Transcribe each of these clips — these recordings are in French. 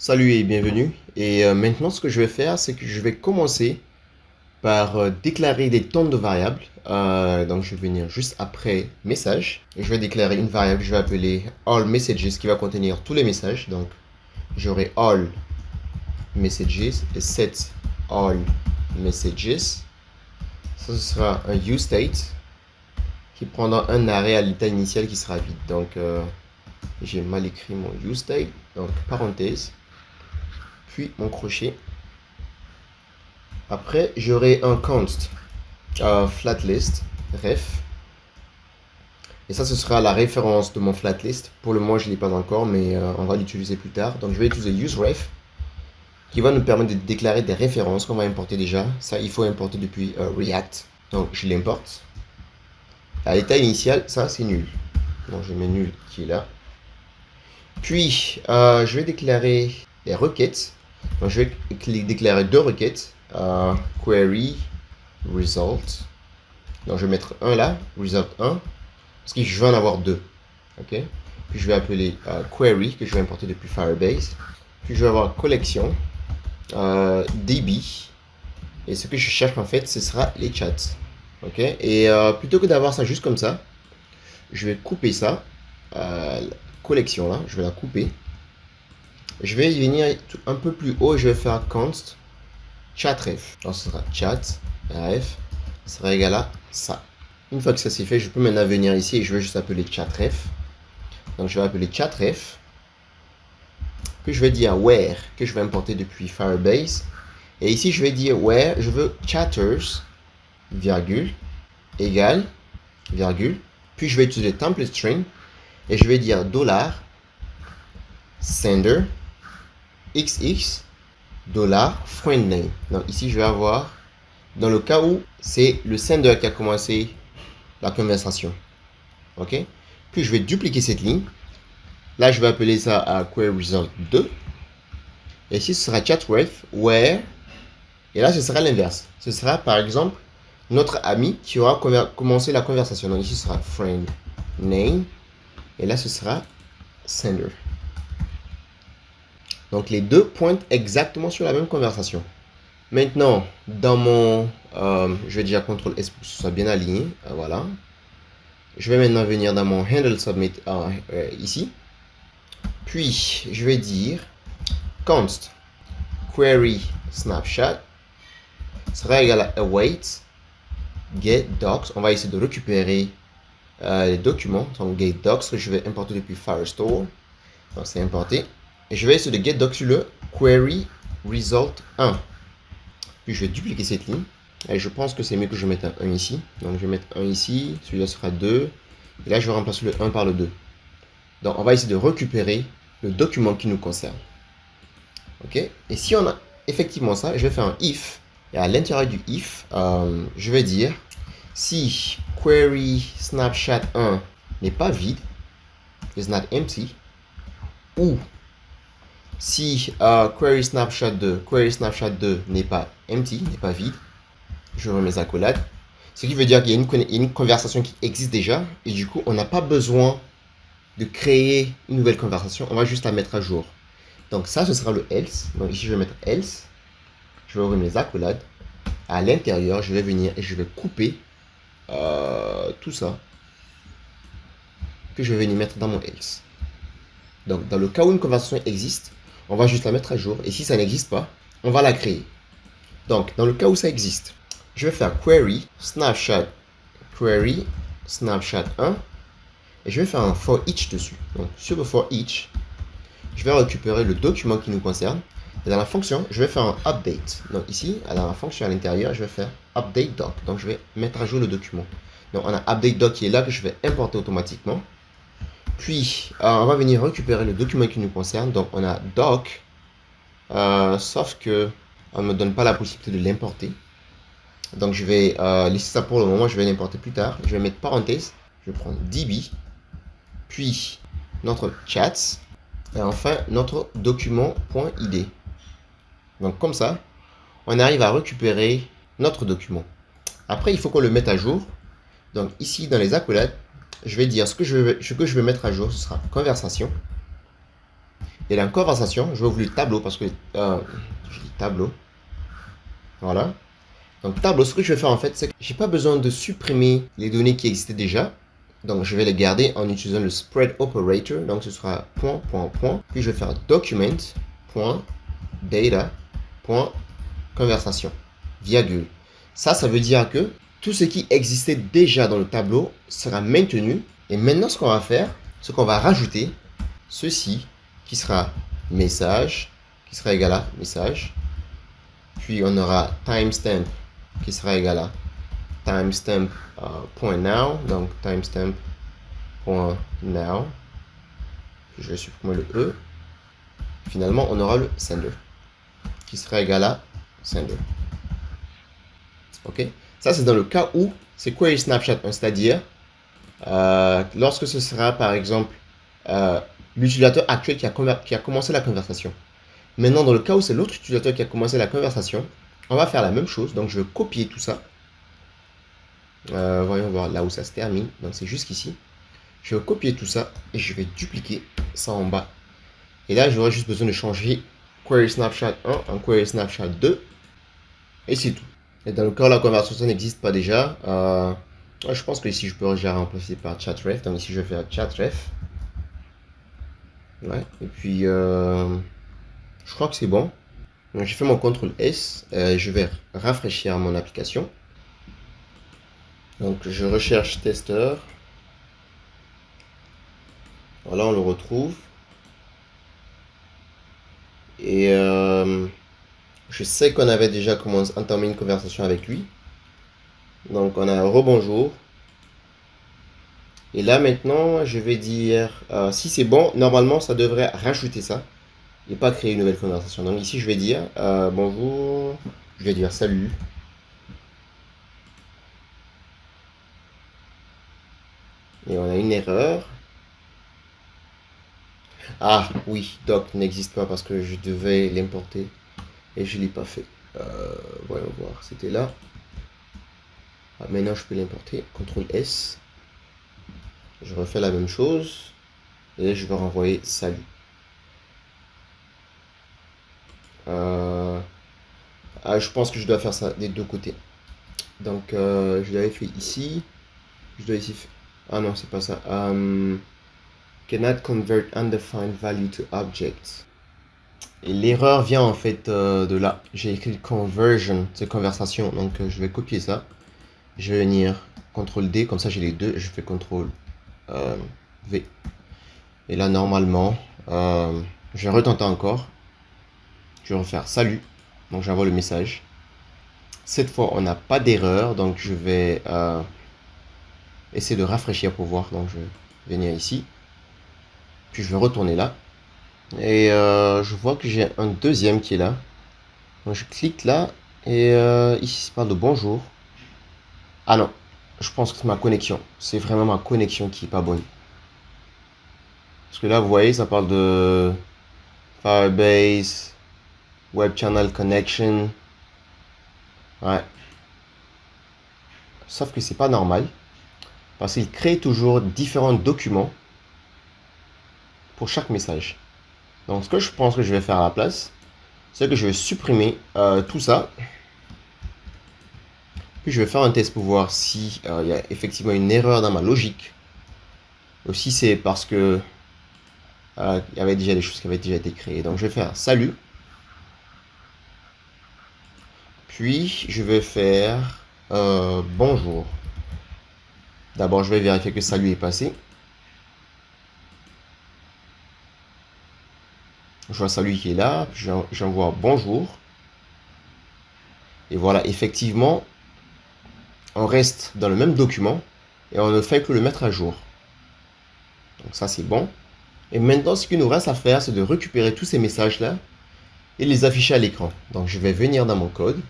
Salut et bienvenue. Maintenant, ce que je vais faire, c'est que je vais commencer par déclarer des tonnes de variables. Donc, je vais venir juste après message. Et je vais déclarer une variable que je vais appeler all messages qui va contenir tous les messages. Donc, j'aurai all messages et set all messages. Ça, ce sera un useState qui prendra un arrêt à l'état initial qui sera vide. Donc, j'ai mal écrit mon useState. Donc, parenthèse. Puis mon crochet. Après, j'aurai un const flatlist ref. Et ça, ce sera la référence de mon flatlist. Pour le moment, je ne l'ai pas encore, mais on va l'utiliser plus tard. Donc, je vais utiliser useRef qui va nous permettre de déclarer des références qu'on va importer déjà. Ça, il faut importer depuis React. Donc, je l'importe. À l'état initial, ça, c'est nul. Donc, je mets nul qui est là. Puis, je vais déclarer des requêtes. Donc, je vais déclarer deux requêtes. Query result. Donc, je vais mettre un là, result 1, parce que je vais en avoir deux. Ok. Puis, je vais appeler query, que je vais importer depuis Firebase. Puis, je vais avoir collection, DB. Et ce que je cherche, en fait, ce sera les chats. Ok. Et plutôt que d'avoir ça juste comme ça, je vais couper ça. Collection, là, je vais la couper. Je vais venir un peu plus haut, je vais faire const chatref. Donc, ce sera chatref sera égal à ça. Une fois que ça c'est fait, je peux maintenant venir ici et je vais juste appeler chatref. Donc, je vais appeler chatref. Puis, je vais dire where, que je vais importer depuis Firebase. Et ici, je vais dire where, je veux chatters, virgule, égal, virgule. Puis, je vais utiliser template string. Et je vais dire dollar, sender, xx, dollar, friend name. Donc, ici, je vais avoir, dans le cas où c'est le sender qui a commencé la conversation. Ok. Puis, je vais dupliquer cette ligne. Là, je vais appeler ça à query result 2. Et ici, ce sera chatref, where. Et là, ce sera l'inverse. Ce sera, par exemple, notre ami qui aura commencé la conversation. Donc, ici, ce sera friend name. Et là, ce sera sender. Donc, les deux pointent exactement sur la même conversation. Maintenant, dans mon... je vais déjà CTRL S pour que ce soit bien aligné. Voilà. Je vais maintenant venir dans mon handle submit ici. Puis, je vais dire const query snapshot sera égal à await get docs. On va essayer de récupérer les documents. Donc, get docs que je vais importer depuis Firestore. Donc, c'est importé. Et je vais essayer de get docs sur le query result 1. Puis, je vais dupliquer cette ligne. Et je pense que c'est mieux que je mette un 1 ici. Donc, je vais mettre 1 ici. Celui-là sera 2. Et là, je vais remplacer le 1 par le 2. Donc, on va essayer de récupérer le document qui nous concerne. Ok. Et si on a effectivement ça, je vais faire un if. Et à l'intérieur du if, je vais dire si query snapshot 1 n'est pas vide, is not empty, ou si query snapshot 2 n'est pas empty, n'est pas vide, je remets mes accolades. Ce qui veut dire qu'il y a une conversation qui existe déjà, et du coup, on n'a pas besoin de créer une nouvelle conversation, on va juste la mettre à jour. Donc ça, ce sera le else. Donc ici, je vais mettre else. Je vais ouvrir mes accolades. À l'intérieur, je vais venir et je vais couper tout ça que je vais venir mettre dans mon else. Donc, dans le cas où une conversation existe, on va juste la mettre à jour. Et si ça n'existe pas, on va la créer. Donc, dans le cas où ça existe, je vais faire query snapshot 1 et je vais faire un for each dessus. Donc, sur le for each, je vais récupérer le document qui nous concerne. Et dans la fonction, je vais faire un update. Donc ici, dans la fonction à l'intérieur, je vais faire update doc. Donc je vais mettre à jour le document. Donc on a update doc qui est là que je vais importer automatiquement. Puis on va venir récupérer le document qui nous concerne. Donc on a doc, sauf que on ne me donne pas la possibilité de l'importer. Donc je vais laisser ça pour le moment. Je vais l'importer plus tard. Je vais mettre parenthèse. Je vais prendre db, puis notre chats. Et enfin, notre document.id. Donc, comme ça, on arrive à récupérer notre document. Après, il faut qu'on le mette à jour. Donc, ici, dans les accolades, je vais dire ce que je veux mettre à jour. Ce sera conversation. et la conversation, je vais ouvrir le tableau parce que je dis tableau. Voilà. Donc tableau, ce que je vais faire en fait, c'est que j'ai pas besoin de supprimer les données qui existaient déjà. Donc je vais les garder en utilisant le spread operator. Donc ce sera point, point, point. Puis je vais faire document, point, data, point, conversation, virgule. Ça veut dire que tout ce qui existait déjà dans le tableau sera maintenu. Et maintenant, ce qu'on va faire, c'est qu'on va rajouter ceci qui sera message, qui sera égal à message. Puis on aura timestamp qui sera égal à timestamp point now, donc timestamp point now. Puis je vais supprimer le E. Finalement, on aura le sender qui sera égal à sender. Ok, ça c'est dans le cas où c'est query snapshot 1, c'est-à-dire lorsque ce sera par exemple l'utilisateur actuel qui a commencé la conversation. Maintenant, dans le cas où c'est l'autre utilisateur qui a commencé la conversation, on va faire la même chose. Donc, je vais copier tout ça. Voyons voir là où ça se termine. Donc, c'est jusqu'ici. Je vais copier tout ça et je vais dupliquer ça en bas. Et là, j'aurai juste besoin de changer query snapshot 1 en query snapshot 2. Et c'est tout. Et dans le cas où la conversation n'existe pas déjà, je pense que ici, je peux déjà remplacer par chatref. Donc, ici, je vais faire chatref. Ouais. Et puis, je crois que c'est bon. Donc, j'ai fait mon CTRL S. Je vais rafraîchir mon application. Donc, je recherche testeur. Voilà, on le retrouve. Et je sais qu'on avait déjà entamé une conversation avec lui. Donc, on a un rebonjour. Et là, maintenant, je vais dire, si c'est bon, normalement, ça devrait rajouter ça. Et pas créer une nouvelle conversation. Donc ici, je vais dire bonjour. Je vais dire salut. Et on a une erreur. Ah oui, doc n'existe pas parce que je devais l'importer. Et je ne l'ai pas fait. Voyons voir, c'était là. Ah, maintenant, je peux l'importer. CTRL S. Je refais la même chose. Et là, je vais renvoyer salut. Je pense que je dois faire ça des deux côtés. Donc, je l'avais fait ici. Je dois ici faire... Ah non, c'est pas ça. Cannot convert undefined value to object. Et l'erreur vient en fait de là. J'ai écrit conversion, c'est conversation. Donc je vais copier ça. Je vais venir CTRL D, comme ça j'ai les deux. Je fais CTRL V. Et là normalement, je vais retenter encore. Je vais refaire salut. Donc j'envoie le message. Cette fois on n'a pas d'erreur. Donc je vais essayer de rafraîchir pour voir. Donc je vais venir ici. Puis je vais retourner là. Et je vois que j'ai un deuxième qui est là. Donc je clique là. Et ici, ça parle de bonjour. Ah non, je pense que c'est ma connexion. C'est vraiment ma connexion qui est pas bonne. Parce que là, vous voyez, ça parle de Firebase, Web Channel Connection. Ouais. Sauf que c'est pas normal. Parce qu'il crée toujours différents documents pour chaque message. Donc, ce que je pense que je vais faire à la place, c'est que je vais supprimer tout ça. Puis, je vais faire un test pour voir si il y a effectivement une erreur dans ma logique. Ou si c'est parce que il y avait déjà des choses qui avaient déjà été créées. Donc, je vais faire salut. Puis, je vais faire bonjour. D'abord, je vais vérifier que salut est passé. Je vois salut qui est là. J'envoie bonjour. Et voilà, effectivement, on reste dans le même document et on ne fait que le mettre à jour. Donc ça, c'est bon. Et maintenant, ce qu'il nous reste à faire, c'est de récupérer tous ces messages-là et les afficher à l'écran. Donc, je vais venir dans mon code.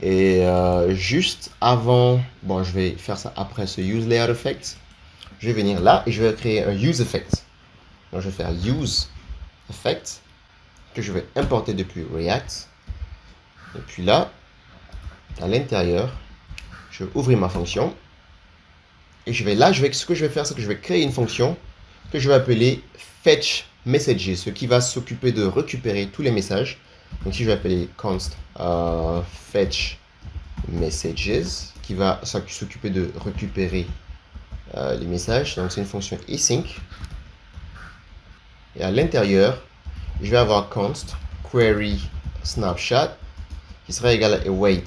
Et juste avant, bon, je vais faire ça après ce use layout effect. Je vais venir là et je vais créer un use effect. Donc, je vais faire use effect que je vais importer depuis React. Et puis là, à l'intérieur, je vais ouvrir ma fonction. Et ce que je vais faire, c'est que je vais créer une fonction que je vais appeler fetch messages, ce qui va s'occuper de récupérer tous les messages. Donc si je vais appeler const fetch messages, qui va s'occuper de récupérer les messages. Donc c'est une fonction async. Et à l'intérieur, je vais avoir const query snapshot qui sera égal à await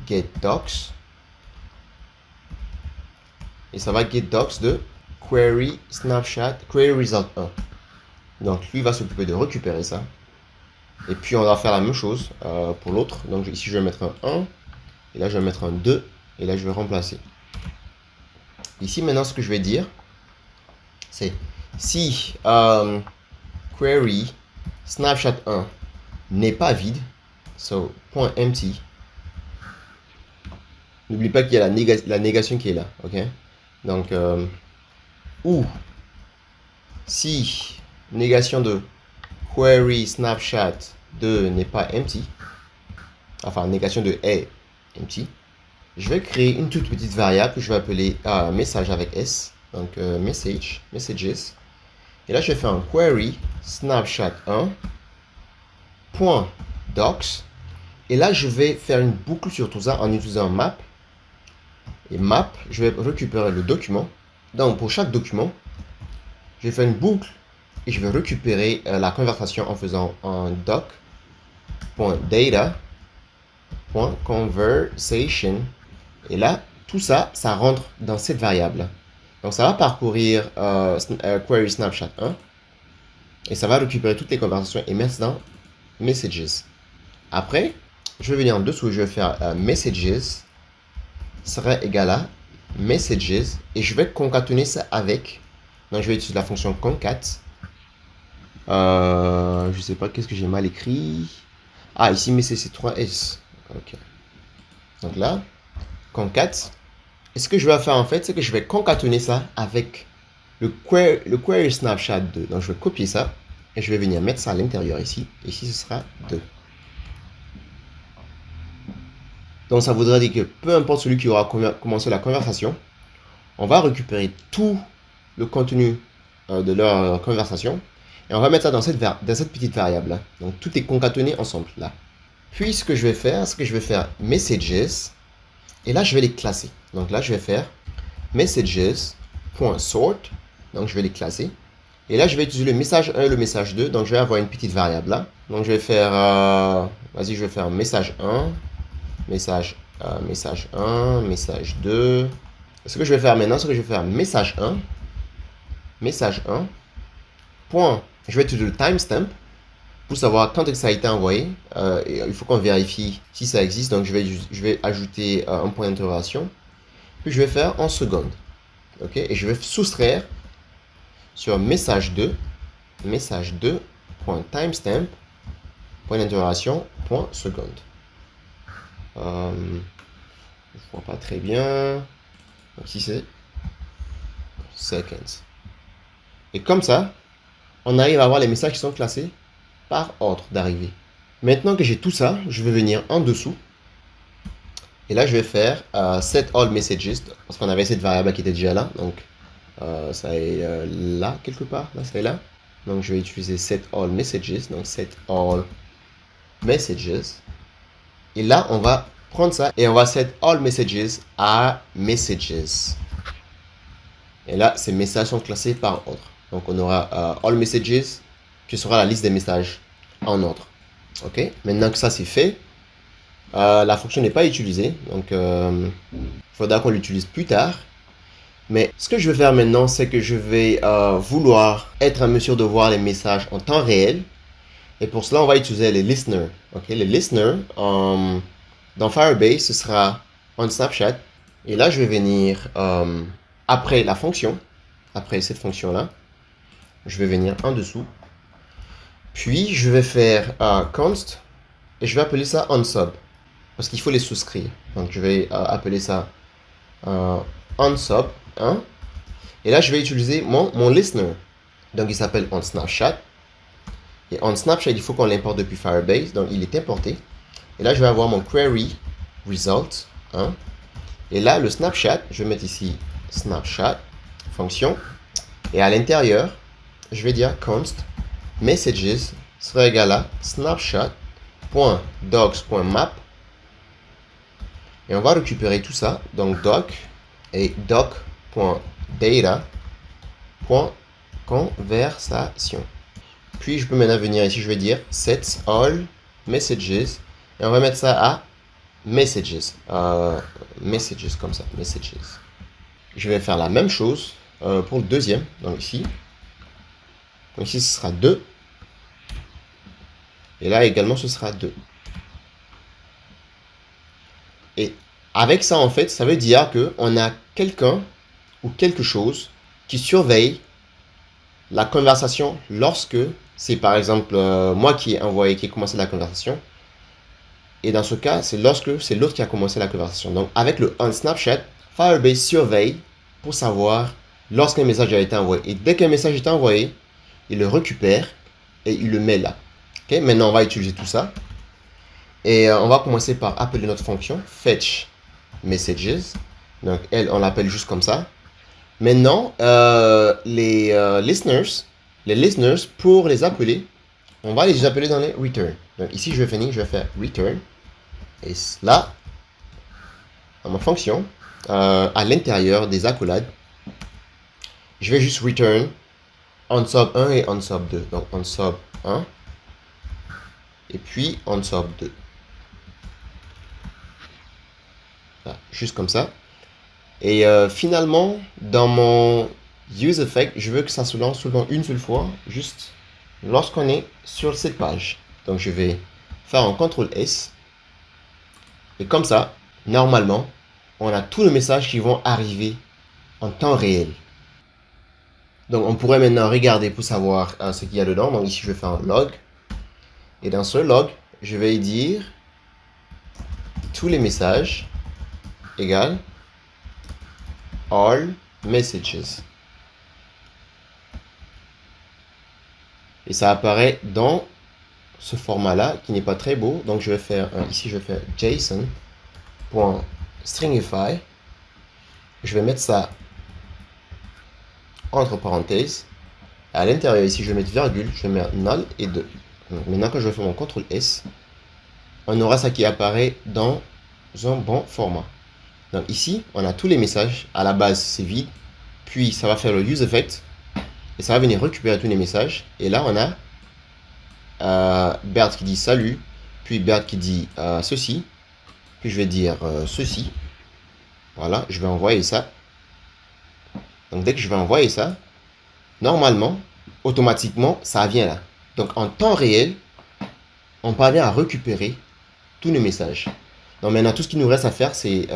get docs. Et ça va get docs de query snapshot query result 1. Donc lui va s'occuper de récupérer ça. Et puis on va faire la même chose pour l'autre. Donc ici je vais mettre un 1. Et là je vais mettre un 2. Et là je vais remplacer. Ici maintenant ce que je vais dire, c'est si query snapshot 1 n'est pas vide, so .empty, n'oublie pas qu'il y a la négation qui est là, ok? Donc, ou si négation de query snapshot 2 n'est pas empty, enfin négation de est empty, je vais créer une toute petite variable que je vais appeler message avec S, donc messages. Et là, je vais faire un query snapshot 1 point docs. Et là, je vais faire une boucle sur tout ça en utilisant map. Et map, je vais récupérer le document. Donc, pour chaque document, je vais faire une boucle et je vais récupérer la conversation en faisant un doc.data.conversation. Et là, tout ça, ça rentre dans cette variable. Donc, ça va parcourir query snapshot 1 et ça va récupérer toutes les conversations et mettre dans messages. Après, je vais venir en dessous, je vais faire messages sera égal à messages et je vais concaténer ça avec. Donc, je vais utiliser la fonction concat. Je sais pas qu'est-ce que j'ai mal écrit. Ah, ici, mais c'est 3S. Ok. Donc là, concat. Et ce que je vais faire en fait, c'est que je vais concaténer ça avec le query snapshot 2. Donc je vais copier ça et je vais venir mettre ça à l'intérieur ici. Ici, ce sera 2. Donc ça voudrait dire que peu importe celui qui aura commencé la conversation, on va récupérer tout le contenu de leur conversation et on va mettre ça dans cette petite variable là. Donc tout est concaténé ensemble là. Puis ce que je vais faire, c'est que je vais faire messages et là je vais les classer. Donc là je vais faire messages.sort. Donc je vais les classer. Et là je vais utiliser le message 1 et le message 2. Donc je vais avoir une petite variable là. Donc je vais faire je vais faire message 1, message 1, message 2. Ce que je vais faire maintenant, c'est que je vais faire message 1, point, je vais utiliser le timestamp pour savoir quand ça a été envoyé. Il faut qu'on vérifie si ça existe, donc je vais ajouter un point d'interrogation. Puis je vais faire en seconde. Ok, et je vais soustraire sur message 2, timestamp, point d'interrogation, point seconde. Je vois pas très bien. Donc ici c'est seconds. Et comme ça, on arrive à avoir les messages qui sont classés par ordre d'arrivée. Maintenant que j'ai tout ça, je vais venir en dessous. Et là, je vais faire set all messages, parce qu'on avait cette variable qui était déjà là. Donc, ça est là, quelque part. Là, ça est là. Donc, je vais utiliser set all messages. Donc, set all messages. Et là, on va prendre ça et on va set all messages à messages. Et là, ces messages sont classés par ordre. Donc, on aura all messages, qui sera la liste des messages en ordre. Ok. Maintenant que ça c'est fait, la fonction n'est pas utilisée. Donc, il faudra qu'on l'utilise plus tard. Mais ce que je vais faire maintenant, c'est que je vais vouloir être en mesure de voir les messages en temps réel. Et pour cela, on va utiliser les listeners. Ok. Les listeners, dans Firebase, ce sera on snapshot. Et là, je vais venir après la fonction, après cette fonction-là, je vais venir en dessous. Puis, je vais faire const et je vais appeler ça onSub parce qu'il faut les souscrire. Donc, je vais appeler ça onSub 1. Et là, je vais utiliser mon listener. Donc, il s'appelle onSnapshot. Et onSnapshot, il faut qu'on l'importe depuis Firebase. Donc, il est importé. Et là, je vais avoir mon query result 1. Et là, le snapshot, je vais mettre ici snapshot fonction. Et à l'intérieur, je vais dire const messages sera égal à snapshot.docs.map. Et on va récupérer tout ça, donc doc et doc.data.conversation. Puis je peux maintenant venir ici, je vais dire set all messages et on va mettre ça à messages, messages comme ça, messages. Je vais faire la même chose pour le deuxième, donc ici ce sera 2 et là également ce sera 2. Et avec ça, en fait, ça veut dire qu'on a quelqu'un ou quelque chose qui surveille la conversation lorsque c'est par exemple moi qui ai envoyé, qui ai commencé la conversation. Et dans ce cas, c'est lorsque c'est l'autre qui a commencé la conversation. Donc avec le onSnapshot, Firebase surveille pour savoir lorsqu'un message a été envoyé. Et dès qu'un message est envoyé, il le récupère et il le met là. Okay? Maintenant, on va utiliser tout ça. Et on va commencer par appeler notre fonction fetch messages. Donc, elle, on l'appelle juste comme ça. Maintenant, les listeners, pour les appeler, on va les appeler dans les return. Donc, ici, je vais finir, je vais faire return. Et là, dans ma fonction, à l'intérieur des accolades, je vais juste return onSub 1 et onSub 2. Donc, onSub 1 et puis onSub 2. Voilà, juste comme ça. Et finalement, dans mon useEffect, je veux que ça se lance seulement une seule fois, juste lorsqu'on est sur cette page. Donc je vais faire un CTRL-S. Et comme ça, normalement, on a tous les messages qui vont arriver en temps réel. Donc on pourrait maintenant regarder pour savoir ce qu'il y a dedans. Donc ici, je vais faire un log. Et dans ce log, je vais dire tous les messages égale all messages. Et ça apparaît dans ce format-là qui n'est pas très beau. Donc je vais faire, ici je vais faire JSON.stringify. Je vais mettre ça entre parenthèses. À l'intérieur ici je vais mettre virgule, je vais mettre null et 2. Donc, maintenant que je vais faire mon CTRL-S, on aura ça qui apparaît dans un bon format. Donc ici, on a tous les messages. À la base, c'est vide. Puis, ça va faire le useEffect. Et ça va venir récupérer tous les messages. Et là, on a Bert qui dit salut. Puis Bert qui dit ceci. Puis je vais dire ceci. Voilà, je vais envoyer ça. Donc dès que je vais envoyer ça, normalement, automatiquement, ça vient là. Donc en temps réel, on parvient à récupérer tous les messages. Donc maintenant, tout ce qu'il nous reste à faire, c'est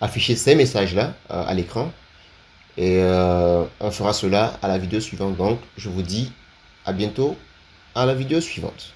afficher ces messages-là à l'écran. Et on fera cela à la vidéo suivante. Donc, je vous dis à bientôt à la vidéo suivante.